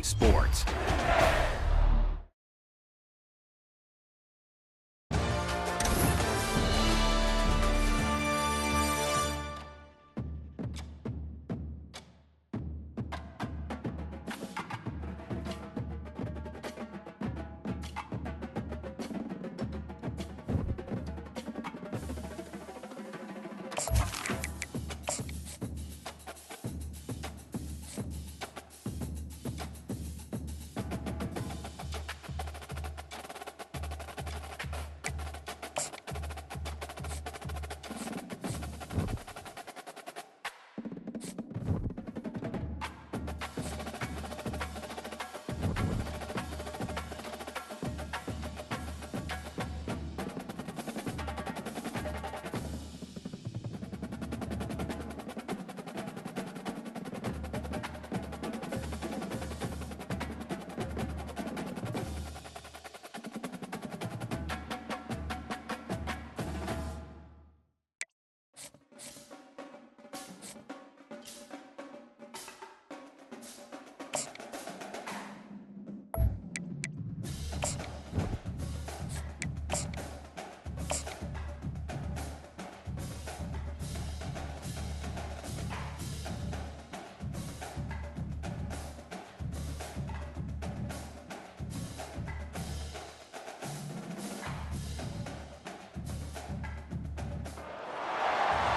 Sports.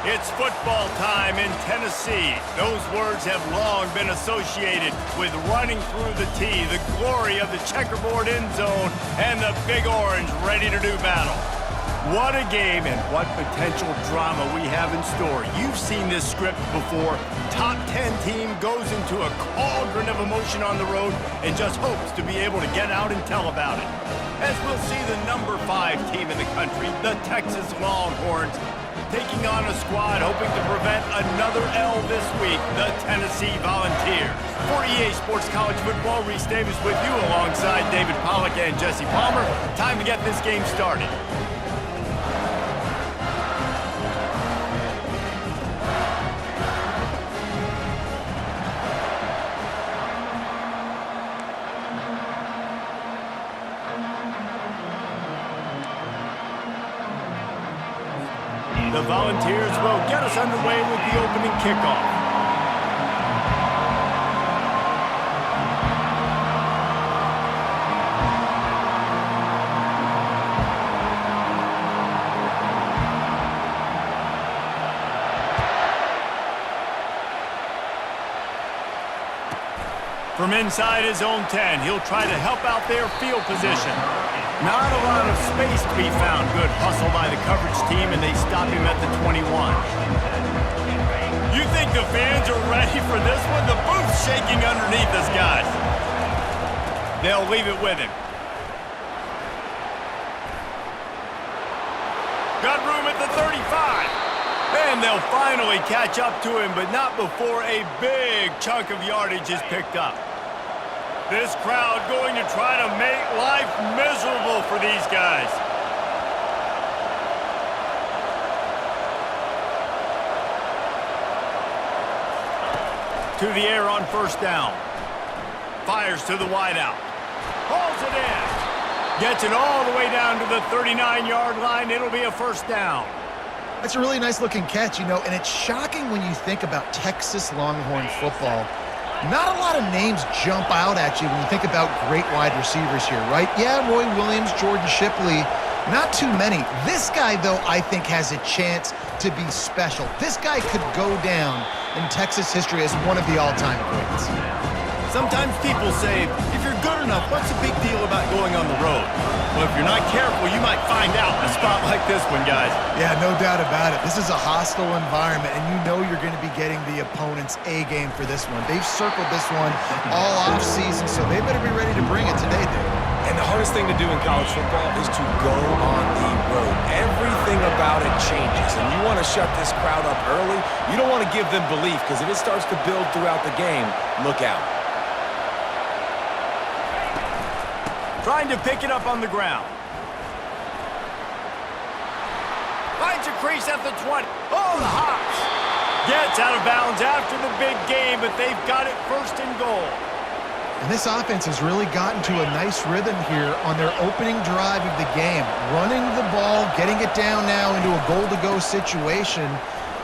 It's football time in Tennessee. Those words have long been associated with running through the tee, the glory of the checkerboard end zone, and the Big Orange ready to do battle. What a game and what potential drama we have in store. You've seen this script before. Top 10 team goes into a cauldron of emotion on the road and just hopes to be able to get out and tell about it. As we'll see the number 5 team in the country, the Texas Longhorns, taking on a squad hoping to prevent another L this week, the Tennessee Volunteers. For EA Sports College Football, Reese Davis with you alongside David Pollack and Jesse Palmer. Time to get this game started. The Volunteers will get us underway with the opening kickoff. From inside his own 10, he'll try to help out their field position. Not a lot of space to be found. Good hustle by the coverage team, and they stop him at the 21. You think the fans are ready for this one? The booth's shaking underneath us, guys. They'll leave it with him. Got room at the 35. And they'll finally catch up to him, but not before a big chunk of yardage is picked up. This crowd going to try to make life miserable for these guys. To the air on first down. Fires to the wideout. Hauls it in. Gets it all the way down to the 39-yard line. It'll be a first down. That's a really nice-looking catch, you know, and it's shocking when you think about Texas Longhorn football. Not a lot of names jump out at you when you think about great wide receivers here, right? Yeah, Roy Williams, Jordan Shipley, not too many. This guy, though, I think has a chance to be special. This guy could go down in Texas history as one of the all-time greats. Sometimes people say, if you're good enough, what's the big deal about going on the road? Well, if you're not careful, you might find out in a spot like this one, guys. Yeah, no doubt about it. This is a hostile environment, and you know you're going to be getting the opponent's A-game for this one. They've circled this one all off-season, so they better be ready to bring it today, dude. And the hardest thing to do in college football is to go on the road. Everything about it changes, and you want to shut this crowd up early. You don't want to give them belief, because if it starts to build throughout the game, look out. Trying to pick it up on the ground. Finds a crease at the 20. Oh, the hops. Gets out of bounds after the big game, but they've got it first and goal. And this offense has really gotten to a nice rhythm here on their opening drive of the game. Running the ball, getting it down now into a goal-to-go situation.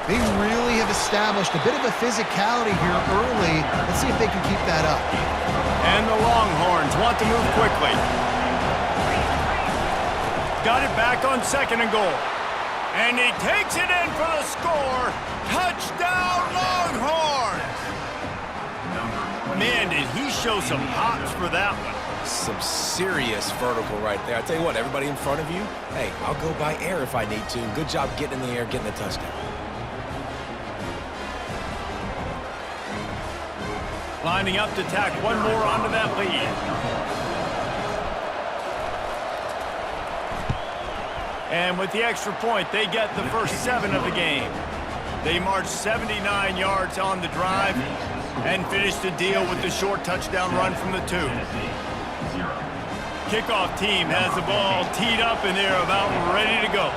They really have established a bit of a physicality here early. Let's see if they can keep that up. And the Longhorns want to move quickly. Got it back on 2nd and goal. And he takes it in for the score. Touchdown, Longhorns! Man, did he show some hops for that one. Some serious vertical right there. I tell you what, everybody in front of you, hey, I'll go by air if I need to. Good job getting in the air, getting the touchdown. Lining up to tack one more onto that lead. And with the extra point, they get the first 7 of the game. They marched 79 yards on the drive and finished the deal with the short touchdown run from the 2. Kickoff team has the ball teed up and they're about ready to go.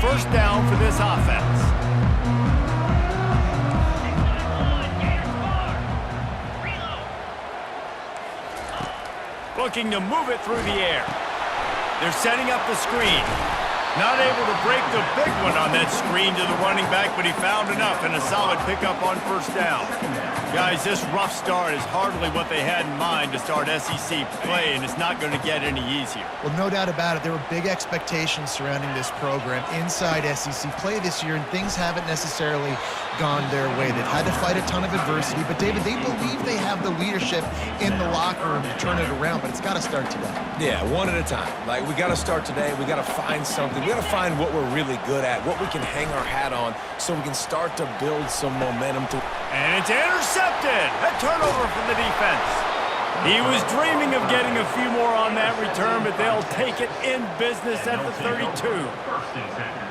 First down for this offense. Looking to move it through the air. They're setting up the screen. Not able to break the big one on that screen to the running back, but he found enough and a solid pickup on first down. Guys, this rough start is hardly what they had in mind to start SEC play, and it's not going to get any easier. Well, no doubt about it. There were big expectations surrounding this program inside SEC play this year, and things haven't necessarily gone their way. They've had to fight a ton of adversity, but David, they believe they have the leadership in the locker room to turn it around, but it's got to start today. Yeah, one at a time. Like, we got to start today. We got to find something. We got to find what we're really good at, what we can hang our hat on, so we can start to build some momentum. And it's intercepted. A turnover from the defense. He was dreaming of getting a few more on that return, but they'll take it in business at the 32.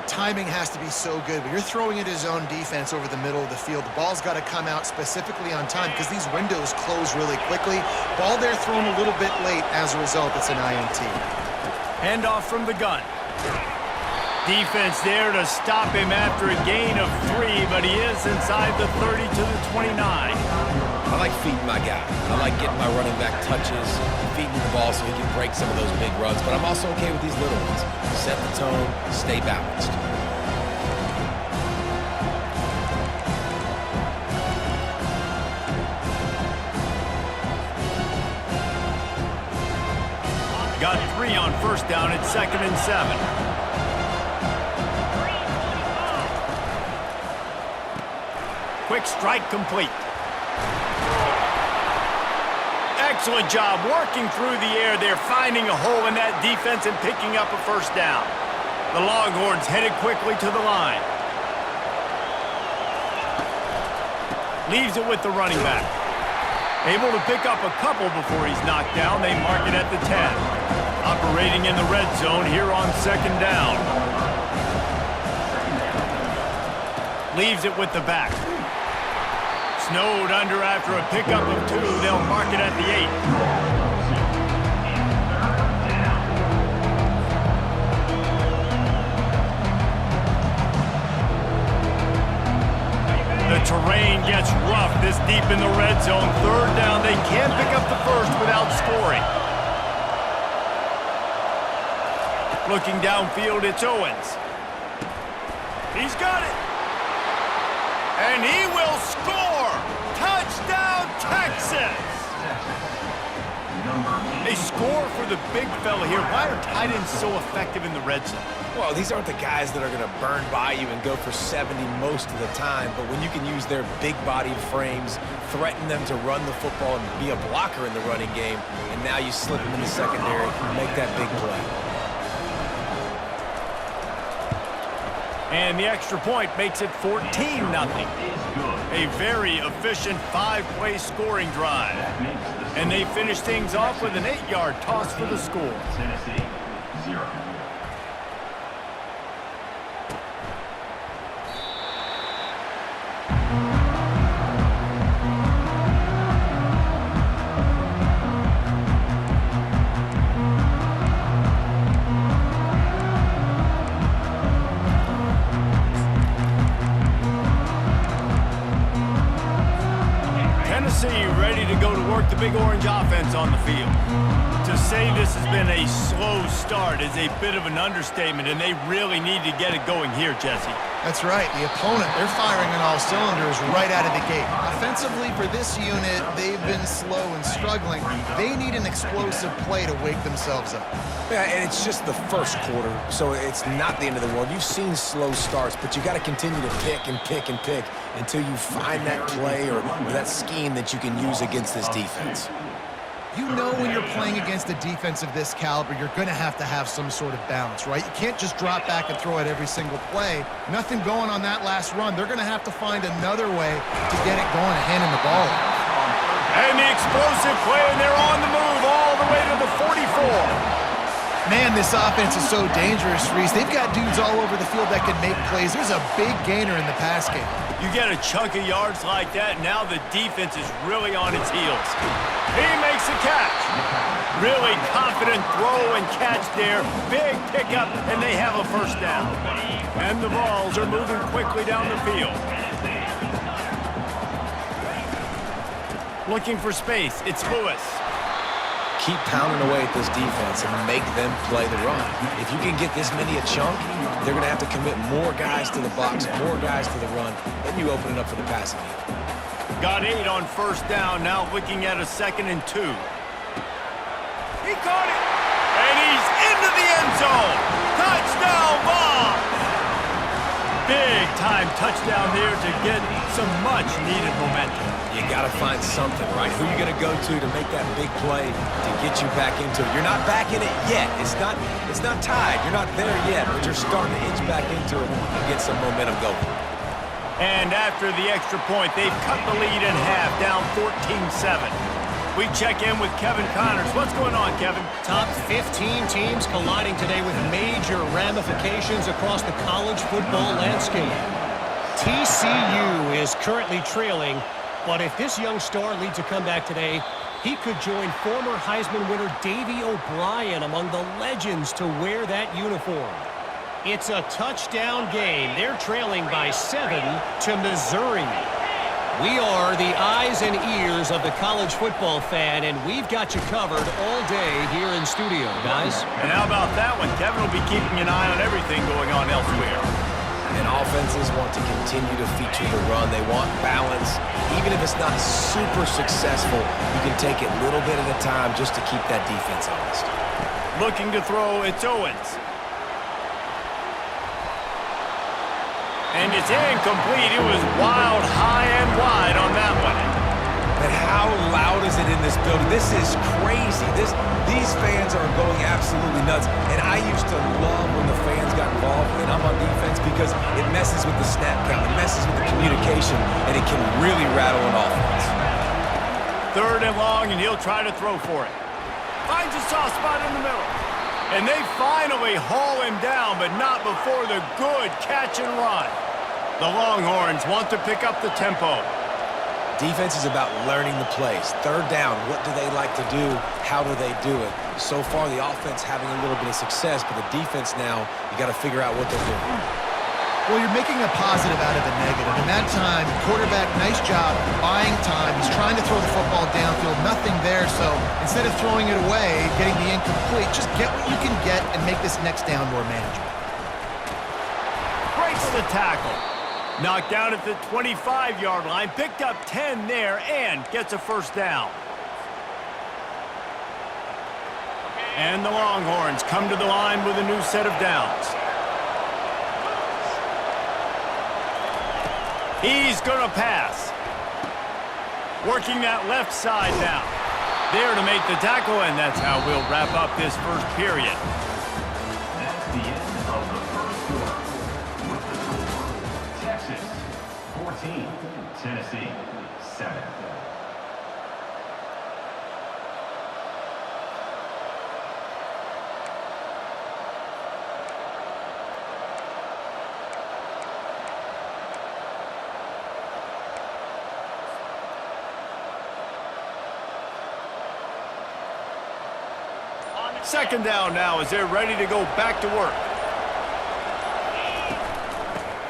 Timing has to be so good, but you're throwing at his own defense over the middle of the field. The ball's got to come out specifically on time because these windows close really quickly. Ball there thrown a little bit late. As a result, it's an INT. Handoff from the gun. Defense there to stop him after a gain of 3, but he is inside the 30 to the 29. I like feeding my guy. I like getting my running back touches, feeding the ball so he can break some of those big runs, but I'm also okay with these little ones. Set the tone, stay balanced. Got 3 on first down at 2nd and 7. Quick strike complete. Excellent job working through the air there, finding a hole in that defense and picking up a first down. The Longhorns headed quickly to the line. Leaves it with the running back. Able to pick up a couple before he's knocked down. They mark it at the 10. Operating in the red zone here on 2nd down. Leaves it with the back. Snowed under after a pickup of 2. They'll mark it at the 8. The terrain gets rough this deep in the red zone. 3rd down. They can't pick up the first without scoring. Looking downfield, it's Owens. He's got it. And he will score! Touchdown, Texas! They score for the big fella here. Why are tight ends so effective in the red zone? Well, these aren't the guys that are going to burn by you and go for 70 most of the time, but when you can use their big-bodied frames, threaten them to run the football and be a blocker in the running game, and now you slip them in the secondary, make that big play. And the extra point makes it 14-0. A very efficient 5-play scoring drive. And they finish things off with an 8-yard toss for the score. Tennessee, 0. Tennessee ready to go to work the Big Orange offense on the field. To say this has been a slow start is a bit of an understatement, and they really need to get it going here, Jesse. That's right. The opponent, they're firing on all cylinders right out of the gate. Offensively, for this unit, they've been slow and struggling. They need an explosive play to wake themselves up. Yeah, and it's just the first quarter, so it's not the end of the world. You've seen slow starts, but you got to continue to pick and pick and pick until you find that play or that scheme that you can use against this defense. You know when you're playing against a defense of this caliber, you're going to have some sort of balance, right? You can't just drop back and throw it every single play. Nothing going on that last run. They're going to have to find another way to get it going and handing the ball off. And the explosive play, and they're on the move all the way to the 44. Man, this offense is so dangerous, Reese. They've got dudes all over the field that can make plays. There's a big gainer in the pass game. You get a chunk of yards like that, now the defense is really on its heels. He makes a catch. Really confident throw and catch there. Big pickup, and they have a first down. And the balls are moving quickly down the field. Looking for space, it's Lewis. Keep pounding away at this defense and make them play the run. If you can get this many a chunk, they're going to have to commit more guys to the box, more guys to the run, then you open it up for the passing game. Got 8 on first down, now looking at a 2nd and 2. He caught it! And he's into the end zone! Touchdown, Vols! Big time touchdown there to get some much-needed momentum. You got to find something, right? Who are you going to go to make that big play to get you back into it? You're not back in it yet. It's not tied. You're not there yet, but you're starting to inch back into it and get some momentum going. And after the extra point, they've cut the lead in half, down 14-7. We check in with Kevin Connors. What's going on, Kevin? Top 15 teams colliding today with major ramifications across the college football landscape. TCU is currently trailing, but if this young star leads a comeback today, he could join former Heisman winner Davey O'Brien among the legends to wear that uniform. It's a touchdown game. They're trailing by 7 to Missouri. We are the eyes and ears of the college football fan, and we've got you covered all day here in studio, guys. And how about that one? Kevin will be keeping an eye on everything going on elsewhere. And offenses want to continue to feature the run. They want balance. Even if it's not super successful, you can take it little bit at a time just to keep that defense honest. Looking to throw, it's Owens. And it's incomplete. It was wild, high and wide on that one. But how loud is it in this building? This is crazy. These fans are going absolutely nuts. And I used to love when the fans got involved when I'm on defense because it messes with the snap count. It messes with the communication, and it can really rattle an offense. 3rd and long, and he'll try to throw for it. Finds a soft spot in the middle. And they finally haul him down, but not before the good catch and run. The Longhorns want to pick up the tempo. Defense is about learning the plays. 3rd down, what do they like to do? How do they do it? So far, the offense having a little bit of success, but the defense now, you got to figure out what they're doing. Well, you're making a positive out of a negative. And that time, quarterback, nice job, buying time. He's trying to throw the football downfield, nothing there. So instead of throwing it away, getting the incomplete, just get what you can get and make this next down more manageable. Breaks the tackle. Knocked down at the 25-yard line, picked up 10 there, and gets a first down. And the Longhorns come to the line with a new set of downs. He's going to pass. Working that left side now. There to make the tackle, and that's how we'll wrap up this first period. That's the end of the first quarter. With the 14, Tennessee, 7. Second down now as they're ready to go back to work.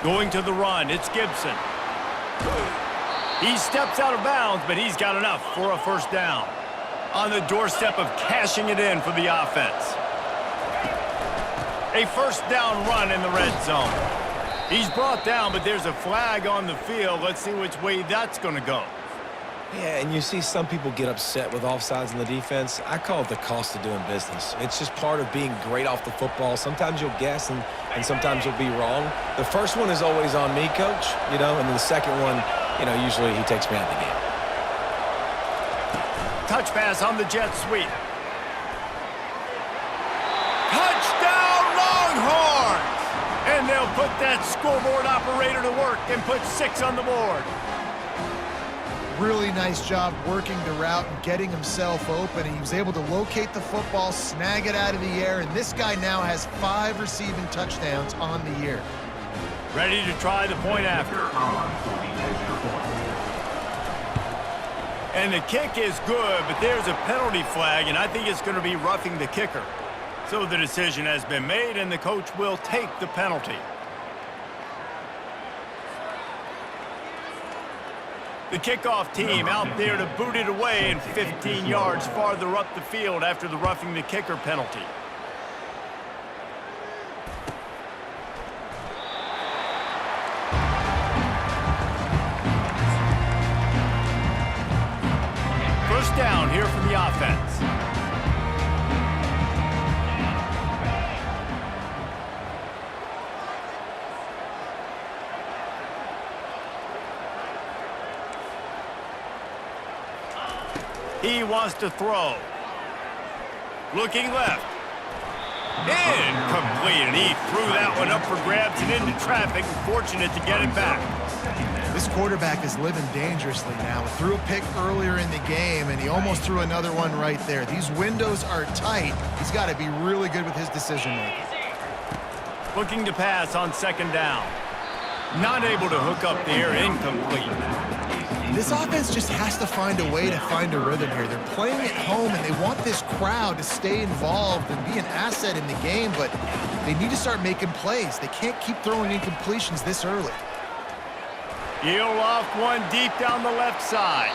Going to the run, it's Gibson. He steps out of bounds, but he's got enough for a first down. On the doorstep of cashing it in for the offense. A first down run in the red zone. He's brought down, but there's a flag on the field. Let's see which way that's going to go. Yeah, and you see some people get upset with offsides in the defense. I call it the cost of doing business. It's just part of being great off the football. Sometimes you'll guess and sometimes you'll be wrong. The first one is always on me, Coach, and then the second one, usually he takes me out of the game. Touch pass on the jet sweep. Touchdown Longhorns! And they'll put that scoreboard operator to work and put 6 on the board. Really nice job working the route and getting himself open. He was able to locate the football, snag it out of the air, and this guy now has 5 receiving touchdowns on the year. Ready to try the point after. And the kick is good, but there's a penalty flag, and I think it's going to be roughing the kicker. So the decision has been made, and the coach will take the penalty. The kickoff team out there to boot it away and 15 yards farther up the field after the roughing the kicker penalty. First down here for the offense. He wants to throw. Looking left. Incomplete, and he threw that one up for grabs and into traffic. Fortunate to get it back. This quarterback is living dangerously now. Threw a pick earlier in the game, and he almost threw another one right there. These windows are tight. He's got to be really good with his decision-making. Looking to pass on second down. Not able to hook up there, incomplete. This offense just has to find a way to find a rhythm here. They're playing at home, and they want this crowd to stay involved and be an asset in the game, but they need to start making plays. They can't keep throwing incompletions this early. He'll off one deep down the left side.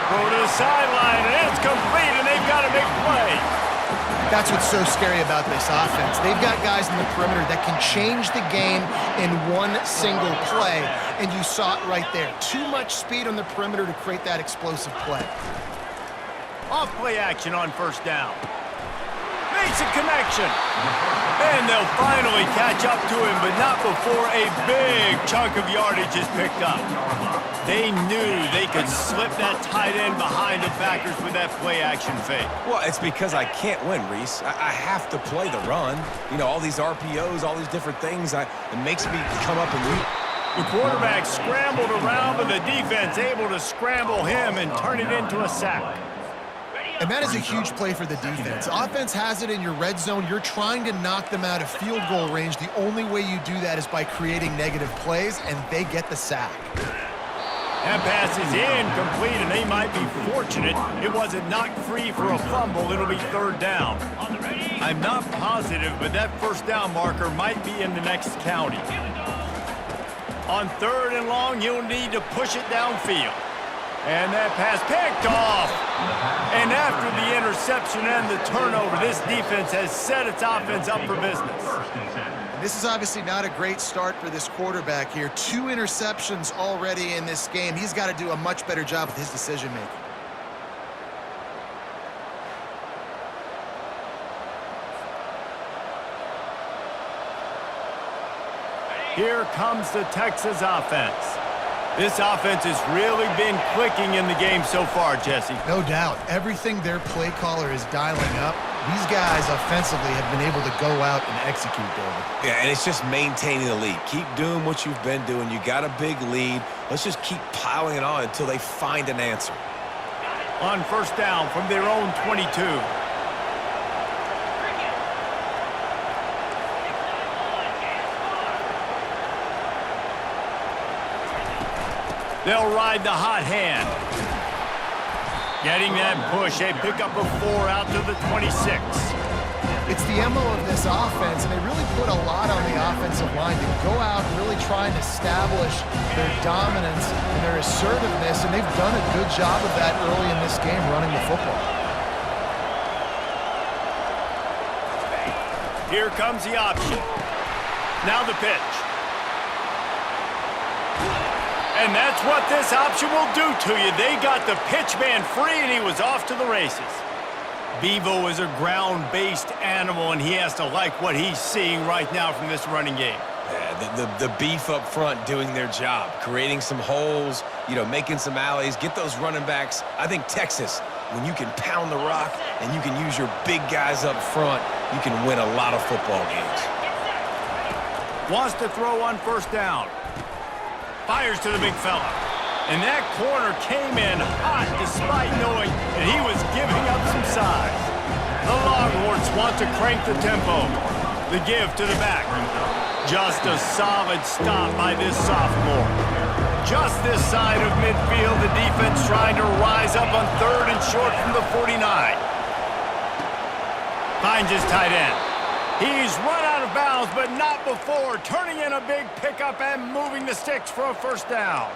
Go to the sideline, and it's complete, and they've got a big play. That's what's so scary about this offense. They've got guys in the perimeter that can change the game in one single play, and you saw it right there. Too much speed on the perimeter to create that explosive play. Off play action on first down. Makes a connection. And they'll finally catch up to him, but not before a big chunk of yardage is picked up. They knew they could slip that tight end behind the backers with that play action fake. Well, it's because I can't win, Reese. I have to play the run. All these RPOs, all these different things. It makes me come up and lead. The quarterback scrambled around, but the defense able to scramble him and turn it into a sack. And that is a huge play for the defense. Offense has it in your red zone. You're trying to knock them out of field goal range. The only way you do that is by creating negative plays, and they get the sack. That pass is incomplete, and they might be fortunate it wasn't knocked free for a fumble. It'll be third down. I'm not positive, but that first down marker might be in the next county. On third and long, you'll need to push it downfield. And that pass picked off. And after the interception and the turnover, this defense has set its offense up for business. This is obviously not a great start for this quarterback here. 2 interceptions already in this game. He's got to do a much better job with his decision-making. Here comes the Texas offense. This offense has really been clicking in the game so far, Jesse. No doubt. Everything their play caller is dialing up These guys offensively have been able to go out and execute, David. Yeah, and it's just maintaining the lead. Keep doing what you've been doing. You got a big lead. Let's just keep piling it on until they find an answer. On first down from their own 22. They'll ride the hot hand. Getting that push, a pickup of 4 out to the 26. It's the MO of this offense, and they really put a lot on the offensive line to go out and really try and establish their dominance and their assertiveness, and they've done a good job of that early in this game running the football. Here comes the option. Now the pitch. And that's what this option will do to you. They got the pitch man free, and he was off to the races. Bevo is a ground-based animal, and he has to like what he's seeing right now from this running game. Yeah, the beef up front doing their job, creating some holes, making some alleys, get those running backs. I think Texas, when you can pound the rock and you can use your big guys up front, you can win a lot of football games. Wants to throw on first down. Fires to the big fella. And that corner came in hot despite knowing that he was giving up some size. The Longhorns want to crank the tempo. The give to the back. Just a solid stop by this sophomore. Just this side of midfield, the defense trying to rise up on 3rd and short from the 49. Finds his tight end. He's run out of bounds, but not before turning in a big pickup and moving the sticks for a first down.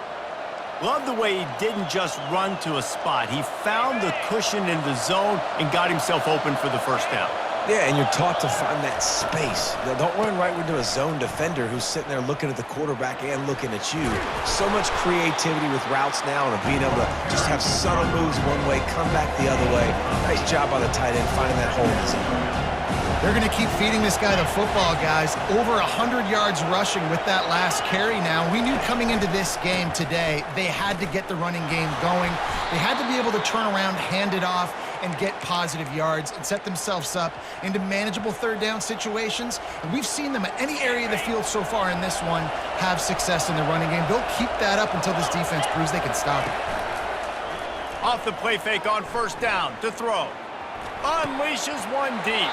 Love the way he didn't just run to a spot. He found the cushion in the zone and got himself open for the first down. Yeah, and you're taught to find that space. Don't run right into a zone defender who's sitting there looking at the quarterback and looking at you. So much creativity with routes now and being able to just have subtle moves one way, come back the other way. Nice job by the tight end finding that hole in the zone. They're going to keep feeding this guy the football, guys. Over 100 yards rushing with that last carry now. We knew coming into this game today, they had to get the running game going. They had to be able to turn around, hand it off, and get positive yards and set themselves up into manageable 3rd down situations. And we've seen them at any area of the field so far in this one have success in the running game. They'll keep that up until this defense proves they can stop it. Off the play fake on first down to throw. Unleashes one deep.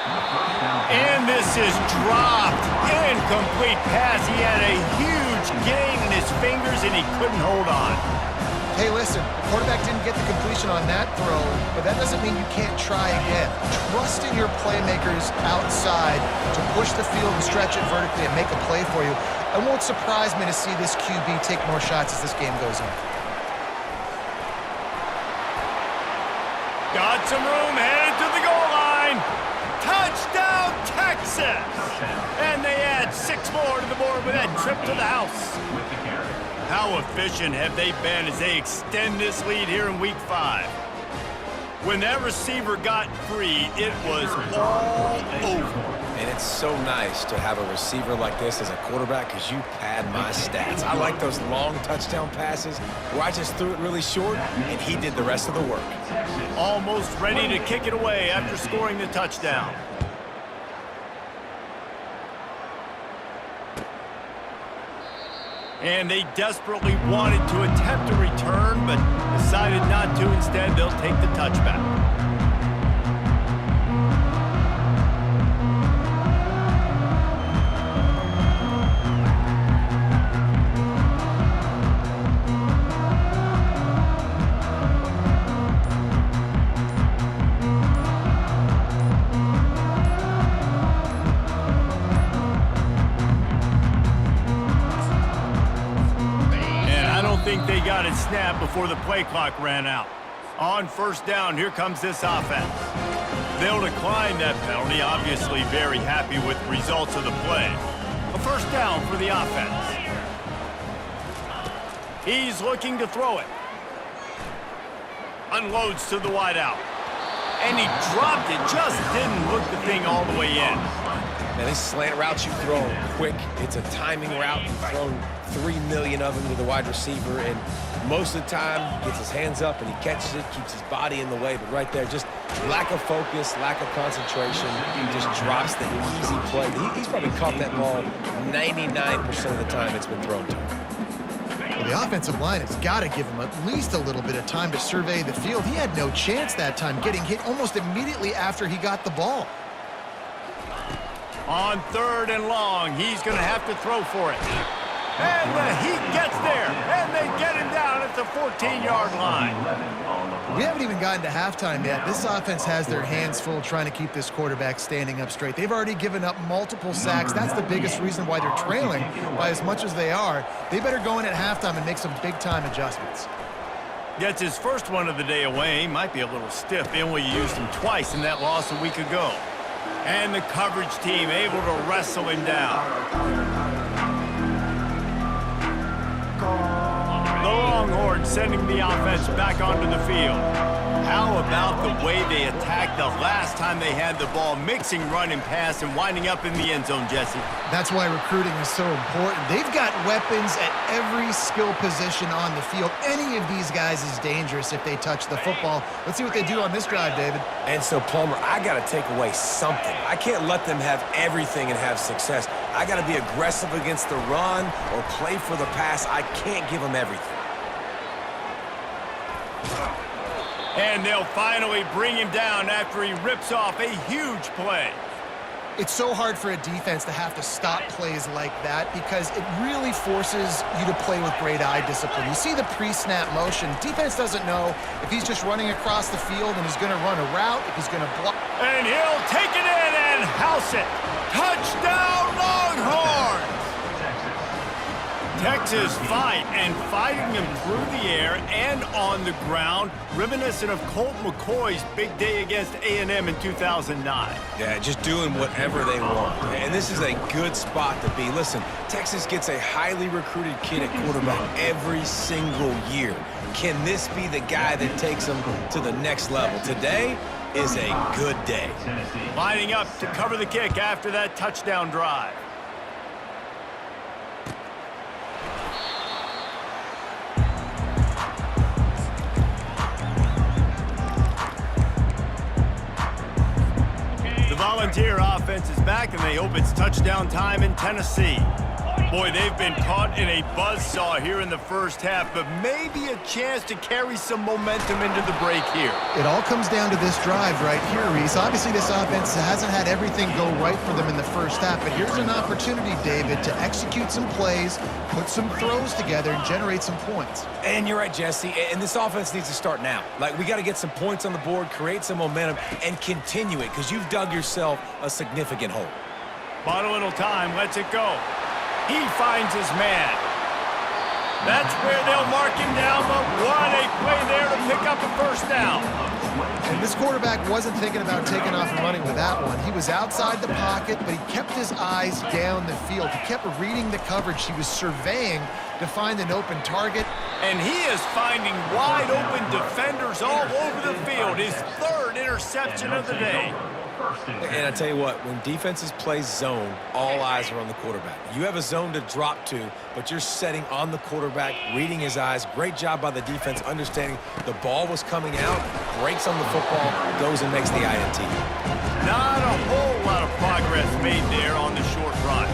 And this is dropped. Incomplete pass. He had a huge gain in his fingers, and he couldn't hold on. Hey, listen, the quarterback didn't get the completion on that throw, but that doesn't mean you can't try again. Trust in your playmakers outside to push the field and stretch it vertically and make a play for you. It won't surprise me to see this QB take more shots as this game goes on. Got some room, headed to the goal line. Touchdown, Texas! And they add 6 more to the board with that trip to the house. How efficient have they been as they extend this lead here in Week 5? When that receiver got free, it was all over. And it's so nice to have a receiver like this as a quarterback because you pad my stats. I like those long touchdown passes where I just threw it really short and he did the rest of the work. Almost ready to kick it away after scoring the touchdown. And they desperately wanted to attempt a return, but decided not to. Instead, they'll take the touchback. They got it snapped before the play clock ran out. On first down, here comes this offense. They'll decline that penalty, obviously very happy with the results of the play. A first down for the offense. He's looking to throw it. Unloads to the wideout. And he dropped it, just didn't hook the thing all the way in. And these slant routes you throw quick. It's a timing route. You've thrown 3 million of them to the wide receiver, and most of the time he gets his hands up and he catches it, keeps his body in the way. But right there, just lack of focus, lack of concentration, just drops the easy play. He's probably caught that ball 99% of the time it's been thrown to him. Well, the offensive line has got to give him at least a little bit of time to survey the field. He had no chance that time, getting hit almost immediately after he got the ball. On 3rd and long, he's going to have to throw for it. And he gets there, and they get him down at the 14-yard line. We haven't even gotten to halftime yet. This offense has their hands full trying to keep this quarterback standing up straight. They've already given up multiple sacks. That's the biggest reason why they're trailing by as much as they are. They better go in at halftime and make some big-time adjustments. Gets his first one of the day away. Might be a little stiff. They only used him twice in that loss a week ago. And the coverage team able to wrestle him down. The Longhorns sending the offense back onto the field. How about the way they attacked the last time they had the ball, mixing run and pass and winding up in the end zone, Jesse? That's why recruiting is so important. They've got weapons at every skill position on the field. Any of these guys is dangerous if they touch the football. Let's see what they do on this drive, David. And so, Palmer, I got to take away something. I can't let them have everything and have success. I got to be aggressive against the run or play for the pass. I can't give them everything. And they'll finally bring him down after he rips off a huge play. It's so hard for a defense to have to stop plays like that because it really forces you to play with great eye discipline. You see the pre-snap motion. Defense doesn't know if he's just running across the field and he's going to run a route, if he's going to block. And he'll take it in and house it. Touchdown, Longhorns! Texas fighting him through the air and on the ground, reminiscent of Colt McCoy's big day against A&M in 2009. Yeah, just doing whatever they want. And this is a good spot to be. Listen, Texas gets a highly recruited kid at quarterback every single year. Can this be the guy that takes them to the next level? Today is a good day. Lining up to cover the kick after that touchdown drive. Volunteer offense is back, and they hope it's touchdown time in Tennessee. Boy, they've been caught in a buzzsaw here in the first half, but maybe a chance to carry some momentum into the break here. It all comes down to this drive right here, Reese. Obviously, this offense hasn't had everything go right for them in the first half, but here's an opportunity, David, to execute some plays, put some throws together, and generate some points. And you're right, Jesse, and this offense needs to start now. Like, we got to get some points on the board, create some momentum, and continue it, because you've dug yourself a significant hole. Bought a little time, lets it go. He finds his man. That's where they'll mark him down, but what a play there to pick up a first down. And this quarterback wasn't thinking about taking off and running with that one. He was outside the pocket, but he kept his eyes down the field. He kept reading the coverage. He was surveying to find an open target. And he is finding wide open defenders all over the field. His 3rd interception of the day. And I tell you what, when defenses play zone, all eyes are on the quarterback. You have a zone to drop to, but you're setting on the quarterback, reading his eyes. Great job by the defense, understanding the ball was coming out, breaks on the football, goes and makes the INT. Not a whole lot of progress made there on the short run.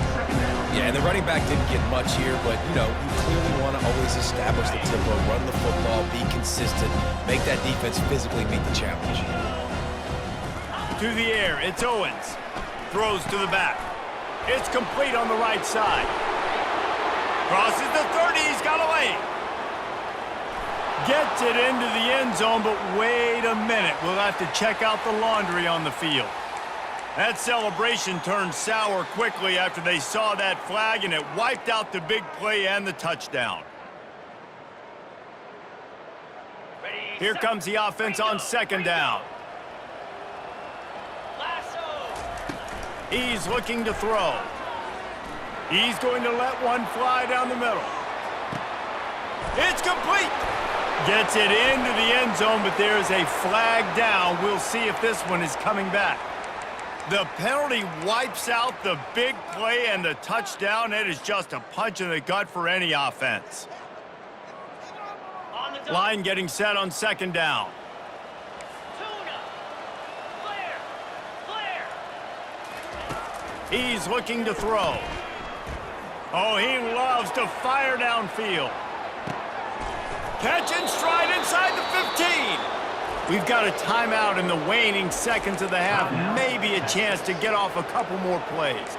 Yeah, and the running back didn't get much here, but, you know, you clearly want to always establish the tempo, run the football, be consistent, make that defense physically meet the challenge. To the air, it's Owens. Throws to the back. It's complete on the right side. Crosses the 30, he's got away. Gets it into the end zone, but wait a minute. We'll have to check out the laundry on the field. That celebration turned sour quickly after they saw that flag, and it wiped out the big play and the touchdown. Here comes the offense on 2nd down. He's looking to throw. He's going to let one fly down the middle. It's complete. Gets it into the end zone, but there's a flag down. We'll see if this one is coming back. The penalty wipes out the big play and the touchdown. It is just a punch in the gut for any offense. Line getting set on second down. He's looking to throw. Oh, he loves to fire downfield. Catch and stride inside the 15. We've got a timeout in the waning seconds of the half. Maybe a chance to get off a couple more plays.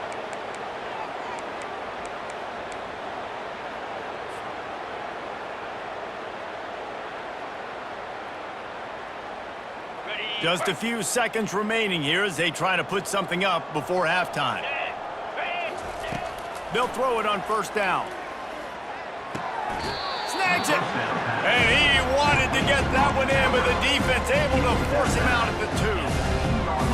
Just a few seconds remaining here as they try to put something up before halftime. They'll throw it on first down. Snags it. And he wanted to get that one in, but the defense able to force him out at the 2.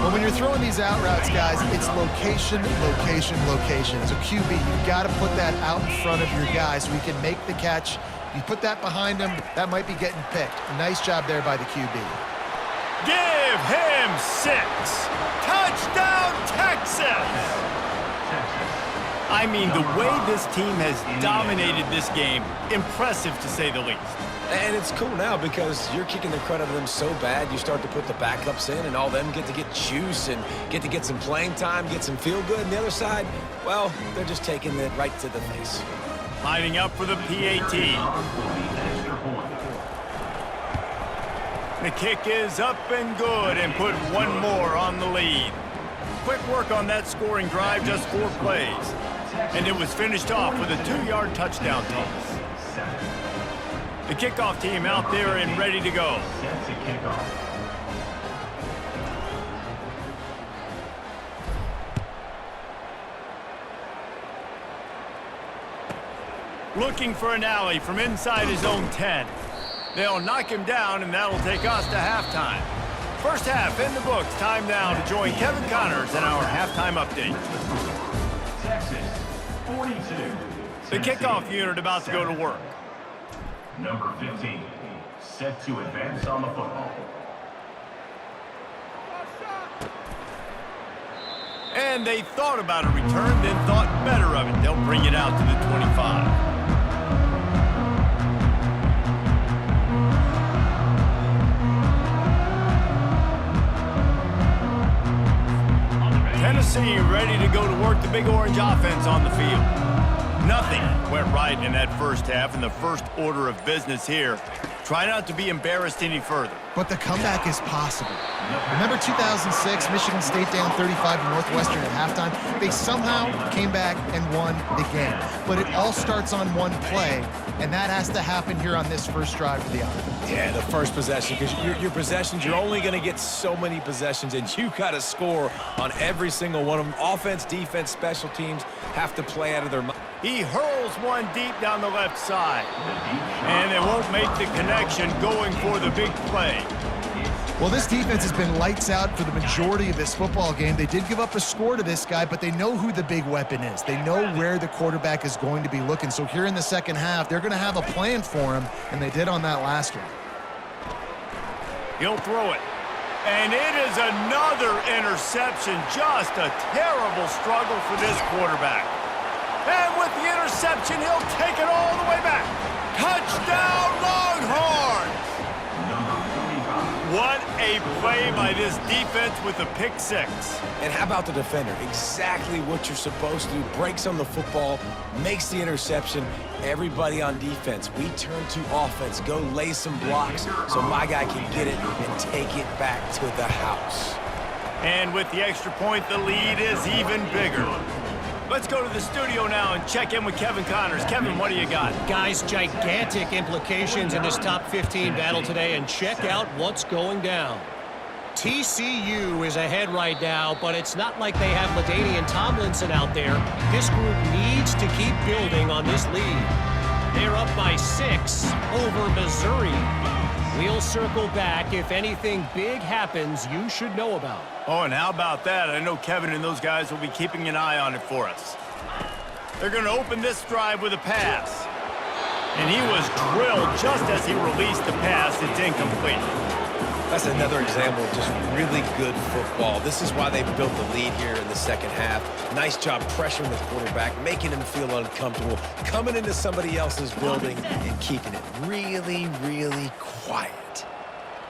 Well, when you're throwing these out routes, guys, it's location, location, location. As a QB, you've got to put that out in front of your guy so he can make the catch. You put that behind him, that might be getting picked. Nice job there by the QB. Give him 6. Touchdown, Texas! I mean, the way this team has dominated this game, impressive to say the least. And it's cool now because you're kicking the crud out of them so bad, you start to put the backups in, and all them get to get juice and get to get some playing time, get some feel good. And the other side, well, they're just taking it right to the face. Lining up for the PAT. The kick is up and good and put one more on the lead. Quick work on that scoring drive, just 4 plays. And it was finished off with a 2-yard touchdown toss. The kickoff team out there and ready to go. Looking for an alley from inside his own 10. They'll knock him down, and that'll take us to halftime. First half in the books. Time now to join Kevin Connors in our halftime update. Texas, 42. The kickoff unit about to go to work. Number 15, set to advance on the football. And they thought about a return, then thought better of it. They'll bring it out to the 25. Tennessee ready to go to work. The Big Orange offense on the field. Nothing went right in that first half, and the first order of business here. Try not to be embarrassed any further. But the comeback is possible. Remember 2006, Michigan State down 35 to Northwestern at halftime? They somehow came back and won the game. But it all starts on one play, and that has to happen here on this first drive for the offense. Yeah, the first possession, because your possessions, you're only going to get so many possessions, and you got to score on every single one of them. Offense, defense, special teams have to play out of their mind. He hurls one deep down the left side. And they won't make the connection going for the big play. Well, this defense has been lights out for the majority of this football game. They did give up a score to this guy, but they know who the big weapon is. They know where the quarterback is going to be looking. So here in the second half, they're going to have a plan for him, and they did on that last one. He'll throw it. And it is another interception. Just a terrible struggle for this quarterback. And with the interception, he'll take it all the way back. Touchdown, Longhorns! What a play by this defense with a pick 6. And how about the defender? Exactly what you're supposed to do. Breaks on the football, makes the interception. Everybody on defense, we turn to offense. Go lay some blocks so my guy can get it and take it back to the house. And with the extra point, the lead is even bigger. Let's go to the studio now and check in with Kevin Connors. Kevin, what do you got? Guys, gigantic implications in this top 15 battle today, and check out what's going down. TCU is ahead right now, but it's not like they have LaDainian Tomlinson out there. This group needs to keep building on this lead. They're up by 6 over Missouri. We'll circle back if anything big happens you should know about. Oh, and how about that? I know Kevin and those guys will be keeping an eye on it for us. They're going to open this drive with a pass. And he was drilled just as he released the pass. It's incomplete. That's another example of just really good football. This is why they built the lead here in the second half. Nice job pressuring the quarterback, making him feel uncomfortable, coming into somebody else's building and keeping it really, really quiet.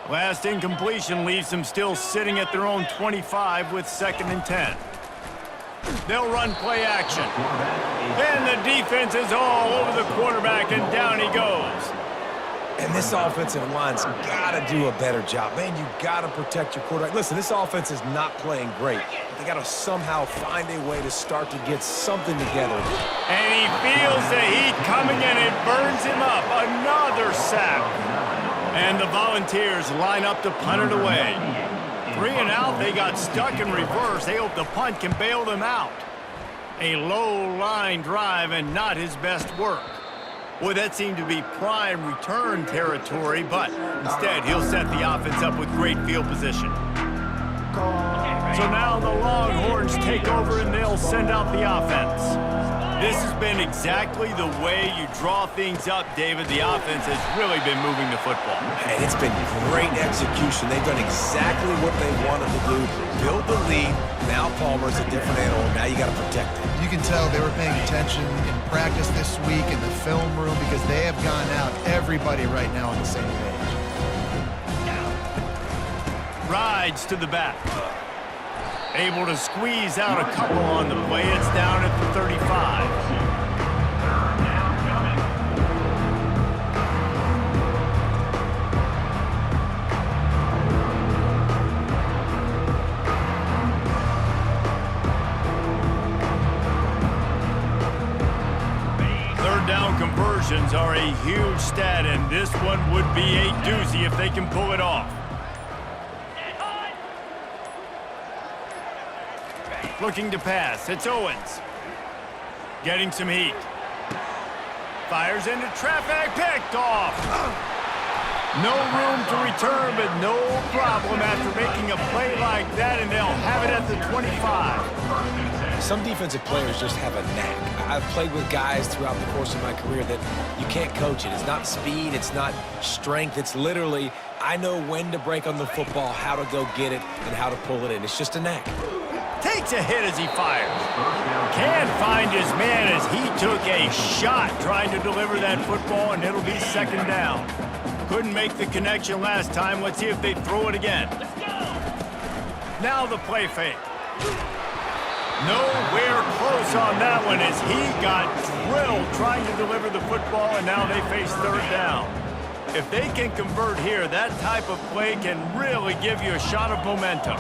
Last incompletion leaves them still sitting at their own 25 with 2nd and 10. They'll run play action. And the defense is all over the quarterback, and down he goes. And this offensive line's got to do a better job. Man, you got to protect your quarterback. Listen, this offense is not playing great. They got to somehow find a way to start to get something together. And he feels the heat coming, and it burns him up. Another sack. And the Volunteers line up to punt it away. 3 and out, they got stuck in reverse. They hope the punt can bail them out. A low line drive and not his best work. Boy, that seemed to be prime return territory, but instead he'll set the offense up with great field position. So now the Longhorns take over and they'll send out the offense. This has been exactly the way you draw things up, David. The offense has really been moving the football. And it's been great execution. They've done exactly what they wanted to do. Build the lead. Now Palmer's a different animal. Now you got to protect it. You can tell they were paying attention in practice this week in the film room because they have gone out, everybody right now on the same page. Rides to the back. Able to squeeze out a couple on the play. It's down at the 35. Down conversions are a huge stat, and this one would be a doozy if they can pull it off. Looking to pass, it's Owens. Getting some heat. Fires into traffic, picked off. No room to return, but no problem after making a play like that, and they'll have it at the 25. Some defensive players just have a knack. I've played with guys throughout the course of my career that you can't coach it. It's not speed, it's not strength. It's literally, I know when to break on the football, how to go get it, and how to pull it in. It's just a knack. Takes a hit as he fires. Can't find his man as he took a shot trying to deliver that football, and it'll be 2nd down. Couldn't make the connection last time. Let's see if they throw it again. Now the play fake. Nowhere close on that one as he got drilled trying to deliver the football, and now they face 3rd down. If they can convert here, that type of play can really give you a shot of momentum.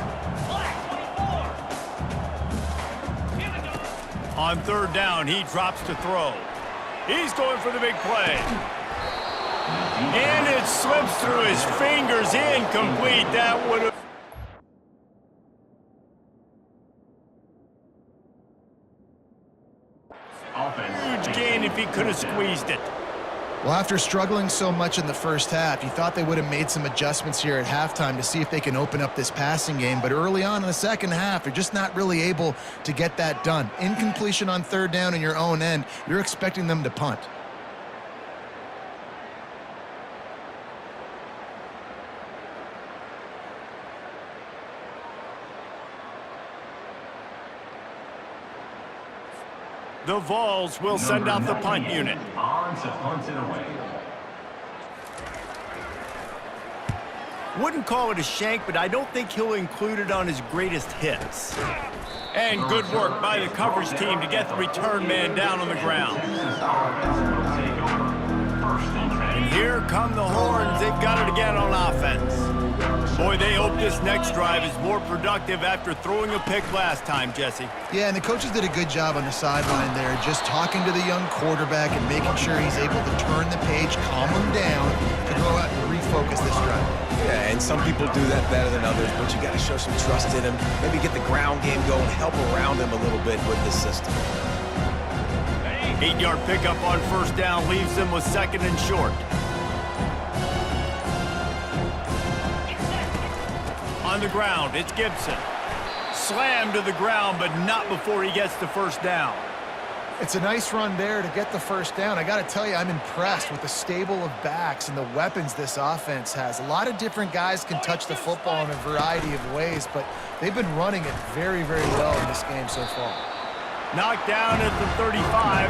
On 3rd down, he drops to throw. He's going for the big play. And it slips through his fingers, incomplete. That would have... Huge gain if he could have squeezed it. Well, after struggling so much in the first half, you thought they would have made some adjustments here at halftime to see if they can open up this passing game. But early on in the second half, they're just not really able to get that done. Incompletion on 3rd down in your own end, you're expecting them to punt. The Vols will send out the punt unit. On to punt it away. Wouldn't call it a shank, but I don't think he'll include it on his greatest hits. And good work by the coverage team to get the return man down on the ground. And here come the Horns. They've got it again on offense. Boy, they hope this next drive is more productive after throwing a pick last time, Jesse. Yeah, and the coaches did a good job on the sideline there, just talking to the young quarterback and making sure he's able to turn the page, calm him down, to go out and refocus this drive. Yeah, and some people do that better than others, but you got to show some trust in him. Maybe get the ground game going, help around him a little bit with this system. 8-yard pickup on 1st down leaves them with 2nd and short. On the ground, it's Gibson. Slammed to the ground, but not before he gets the 1st down. It's a nice run there to get the first down. I got to tell you, I'm impressed with the stable of backs and the weapons this offense has. A lot of different guys can touch the football in a variety of ways, but they've been running it very, very well in this game so far. Knocked down at the 35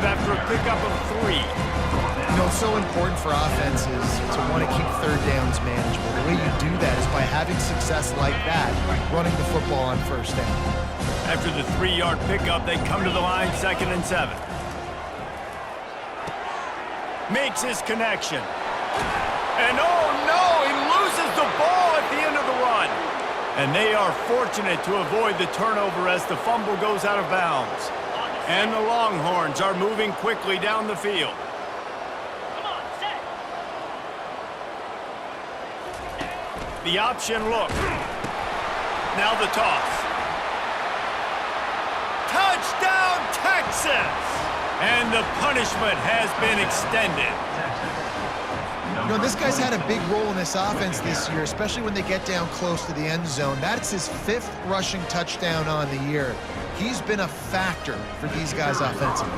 after a pickup of 3. You know, it's so important for offenses to want to keep third downs manageable. The way you do that is by having success like that, running the football on first down. After the 3-yard pickup, they come to the line, 2nd and 7. Makes his connection. And oh no, he loses the ball at the end of the run. And they are fortunate to avoid the turnover as the fumble goes out of bounds. And the Longhorns are moving quickly down the field. The option look. Now the toss. Touchdown, Texas! And the punishment has been extended. You know, this guy's had a big role in this offense this year, especially when they get down close to the end zone. That's his 5th rushing touchdown on the year. He's been a factor for these guys offensively.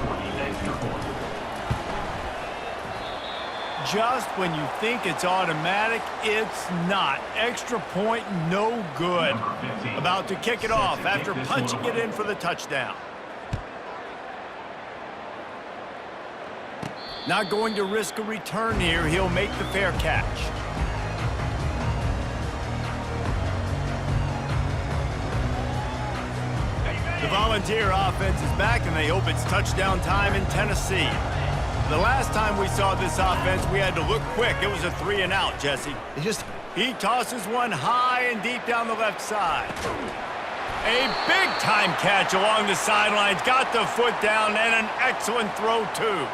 Just when you think it's automatic, it's not. Extra point, no good. About to kick it off after punching it in for the touchdown. Not going to risk a return here. He'll make the fair catch. The Volunteer offense is back, and they hope it's touchdown time in Tennessee. The last time we saw this offense, we had to look quick. It was a 3-and-out, Jesse. He tosses one high and deep down the left side. A big-time catch along the sidelines. Got the foot down, and an excellent throw, too.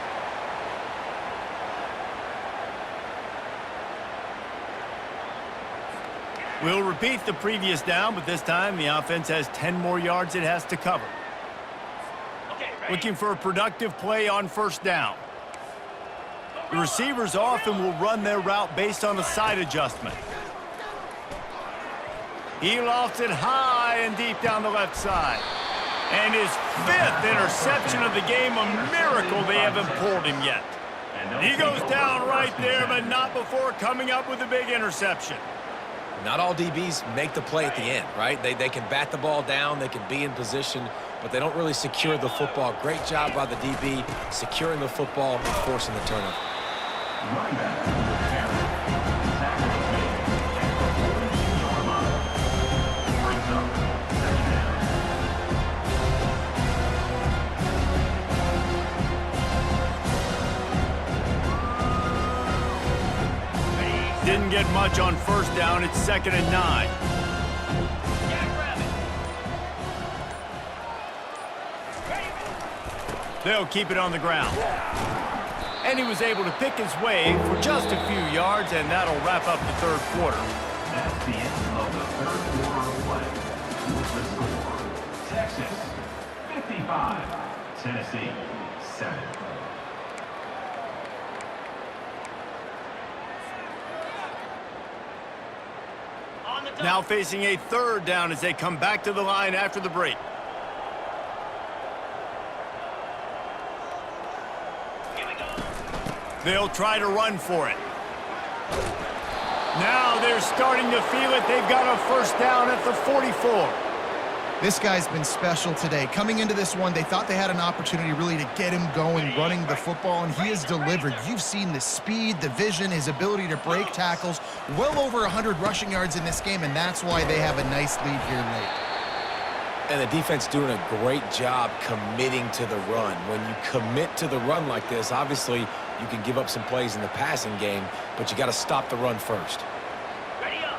We'll repeat the previous down, but this time the offense has 10 more yards it has to cover. Looking for a productive play on first down. The receivers often will run their route based on a side adjustment. He lofts it high and deep down the left side. And his 5th interception of the game, a miracle they haven't pulled him yet. He goes down right there, but not before coming up with a big interception. Not all DBs make the play at the end, right? They can bat the ball down, they can be in position, but they don't really secure the football. Great job by the DB securing the football and forcing the turnover. Didn't get much on first down. It's 2nd and 9. They'll keep it on the ground. And he was able to pick his way for just a few yards, and that'll wrap up the 3rd quarter. That's the end of the 3rd quarter of play. The score, Texas 55, Tennessee 7. Now facing a 3rd down as they come back to the line after the break. They'll try to run for it. Now they're starting to feel it. They've got a first down at the 44. This guy's been special today. Coming into this one, they thought they had an opportunity really to get him going, running the football, and he has delivered. You've seen the speed, the vision, his ability to break tackles. Well over 100 rushing yards in this game, and that's why they have a nice lead here late. And the defense doing a great job committing to the run. When you commit to the run like this, obviously you can give up some plays in the passing game, but you got to stop the run first.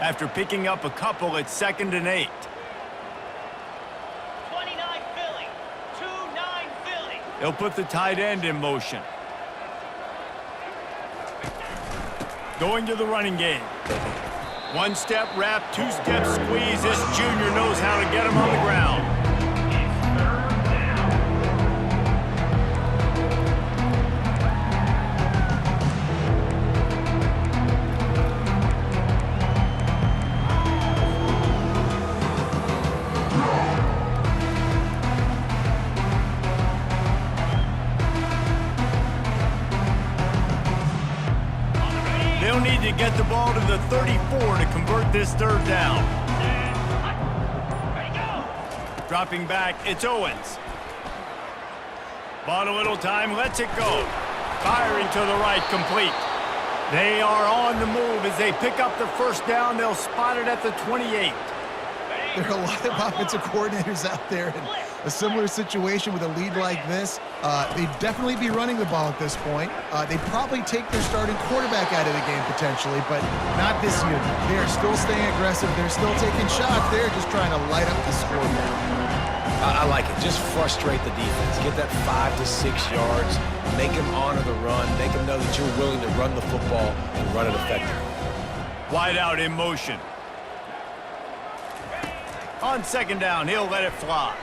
After picking up a couple, it's 2nd and 8. 29 Philly, 2-9 Philly. They'll put the tight end in motion. Going to the running game. One-step wrap, two-step squeeze. This junior knows how to get him on the ground. need to get the ball to the 34 to convert this third down. Ready, go! Dropping back, it's Owens. Bought a little time, lets it go. Firing to the right, complete. They are on the move as they pick up the first down. They'll spot it at the 28. There are a lot of offensive coordinators out there in a similar situation with a lead like this. They'd definitely be running the ball at this point. They'd probably take their starting quarterback out of the game potentially, but not this year. They are still staying aggressive. They're still taking shots. They're just trying to light up the scoreboard. I like it. Just frustrate the defense. Get that 5 to 6 yards. Make them honor the run. Make them know that you're willing to run the football and run it effectively. Wide out in motion. On second down, he'll let it fly.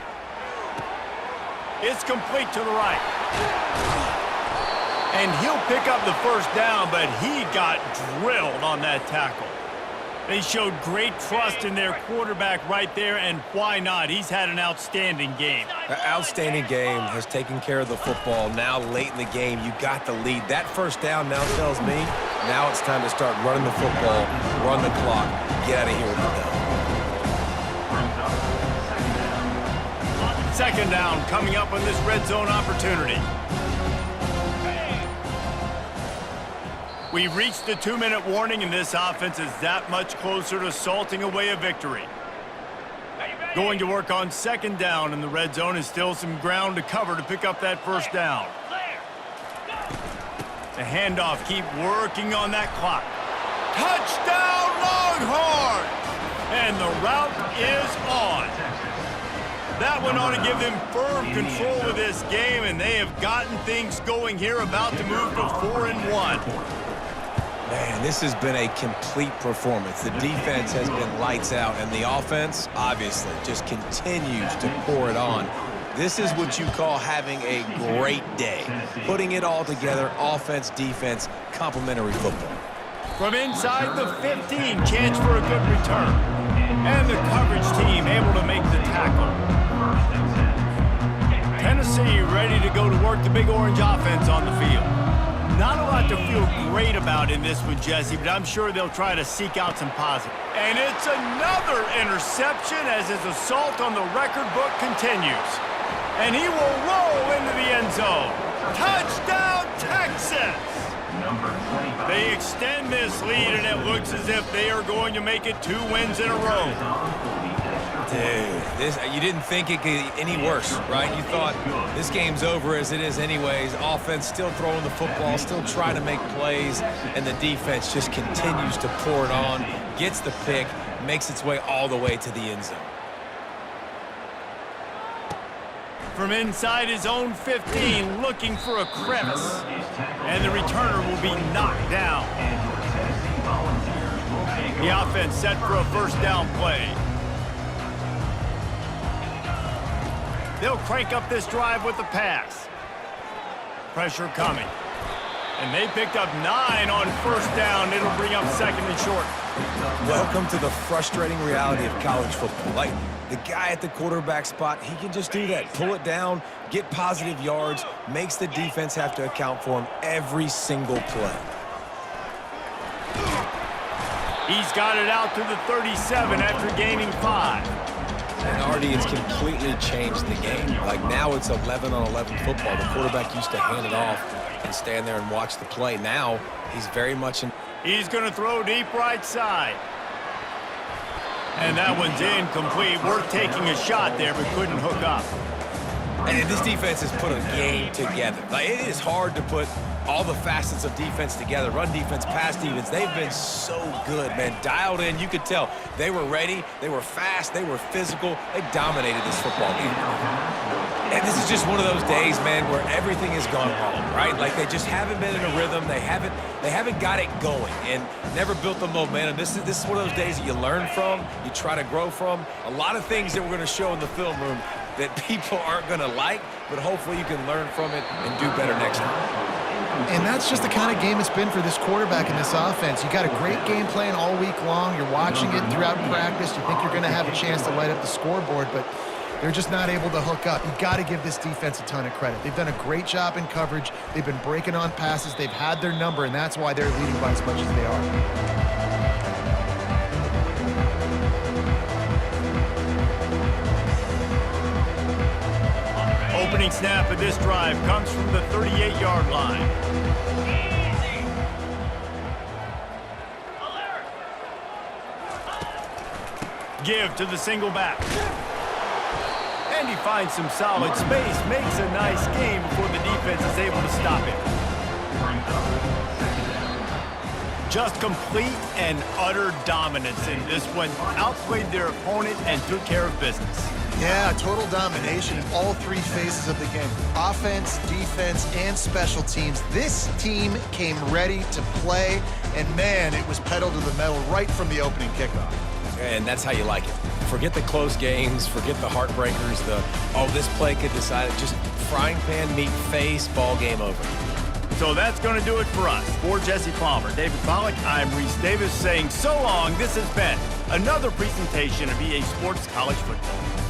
It's complete to the right. And he'll pick up the first down, but he got drilled on that tackle. They showed great trust in their quarterback right there, and why not? He's had an outstanding game. An outstanding game, has taken care of the football. Now late in the game, you got the lead. That first down now tells me now it's time to start running the football, run the clock, get out of here with it done. Second down coming up on this red zone opportunity. We've reached the 2-minute warning, and this offense is that much closer to salting away a victory. Going to work on second down, and the red zone is still some ground to cover to pick up that first down. The handoff, keep working on that clock. Touchdown, Longhorns! And the route is on. That one ought to give them firm control of this game, and they have gotten things going here, about to move to 4-1. Man, this has been a complete performance. The defense has been lights out, and the offense, obviously, just continues to pour it on. This is what you call having a great day. Putting it all together, offense, defense, complementary football. From inside the 15, chance for a good return. And the coverage team able to make the tackle. Tennessee ready to go to work the Big Orange offense on the field. Not a lot to feel great about in this one, Jesse, but I'm sure they'll try to seek out some positive. And it's another interception as his assault on the record book continues. And he will roll into the end zone. Touchdown, Texas! They extend this lead, and it looks as if they are going to make it 2 wins in a row. Dude, you didn't think it could get any worse, right? You thought this game's over as it is anyways. Offense still throwing the football, still trying to make plays, and the defense just continues to pour it on, gets the pick, makes its way all the way to the end zone. From inside his own 15, looking for a crevice. And the returner will be knocked down. The offense set for a first down play. They'll crank up this drive with the pass. Pressure coming. And they picked up 9 on first down. It'll bring up second and short. Welcome to the frustrating reality of college football. Like, the guy at the quarterback spot, he can just do that. Pull it down, get positive yards, makes the defense have to account for him every single play. He's got it out to the 37 after gaining 5. And Artie, it's completely changed the game. Like, now it's 11-on-11 football. The quarterback used to hand it off and stand there and watch the play. Now, he's very much in. He's going to throw deep right side. And that one's incomplete. Worth taking a shot there, but couldn't hook up. And this defense has put a game together. Like, it is hard to put all the facets of defense together. Run defense, pass defense. They've been so good, man. Dialed in. You could tell they were ready. They were fast. They were physical. They dominated this football game. And this is just one of those days, man, where everything has gone wrong, right? Like, they just haven't been in a rhythm. They haven't got it going and never built the momentum. This is one of those days that you learn from, you try to grow from. A lot of things that we're going to show in the film room that people aren't going to like, but hopefully you can learn from it and do better next time. And that's just the kind of game it's been for this quarterback and this offense. You got a great game plan all week long. You're watching it throughout practice. You think you're going to have a chance to light up the scoreboard, but They're just not able to hook up. You got to give this defense a ton of credit. They've done a great job in coverage. They've been breaking on passes. They've had their number, and that's why they're leading by as much as they are. Opening snap of this drive comes from the 38-yard line. Easy. Alert. Give to the single back. And he finds some solid space, makes a nice game before the defense is able to stop him. Just complete and utter dominance in this one. Outplayed their opponent and took care of business. Yeah, total domination in all three phases of the game. Offense, defense, and special teams. This team came ready to play, and man, it was pedal to the metal right from the opening kickoff. And that's how you like it. Forget the close games, forget the heartbreakers, this play could decide it. Just frying pan, meat face, ball game over. So that's going to do it for us. For Jesse Palmer, David Pollack, I'm Reese Davis saying so long. This has been another presentation of EA Sports College Football.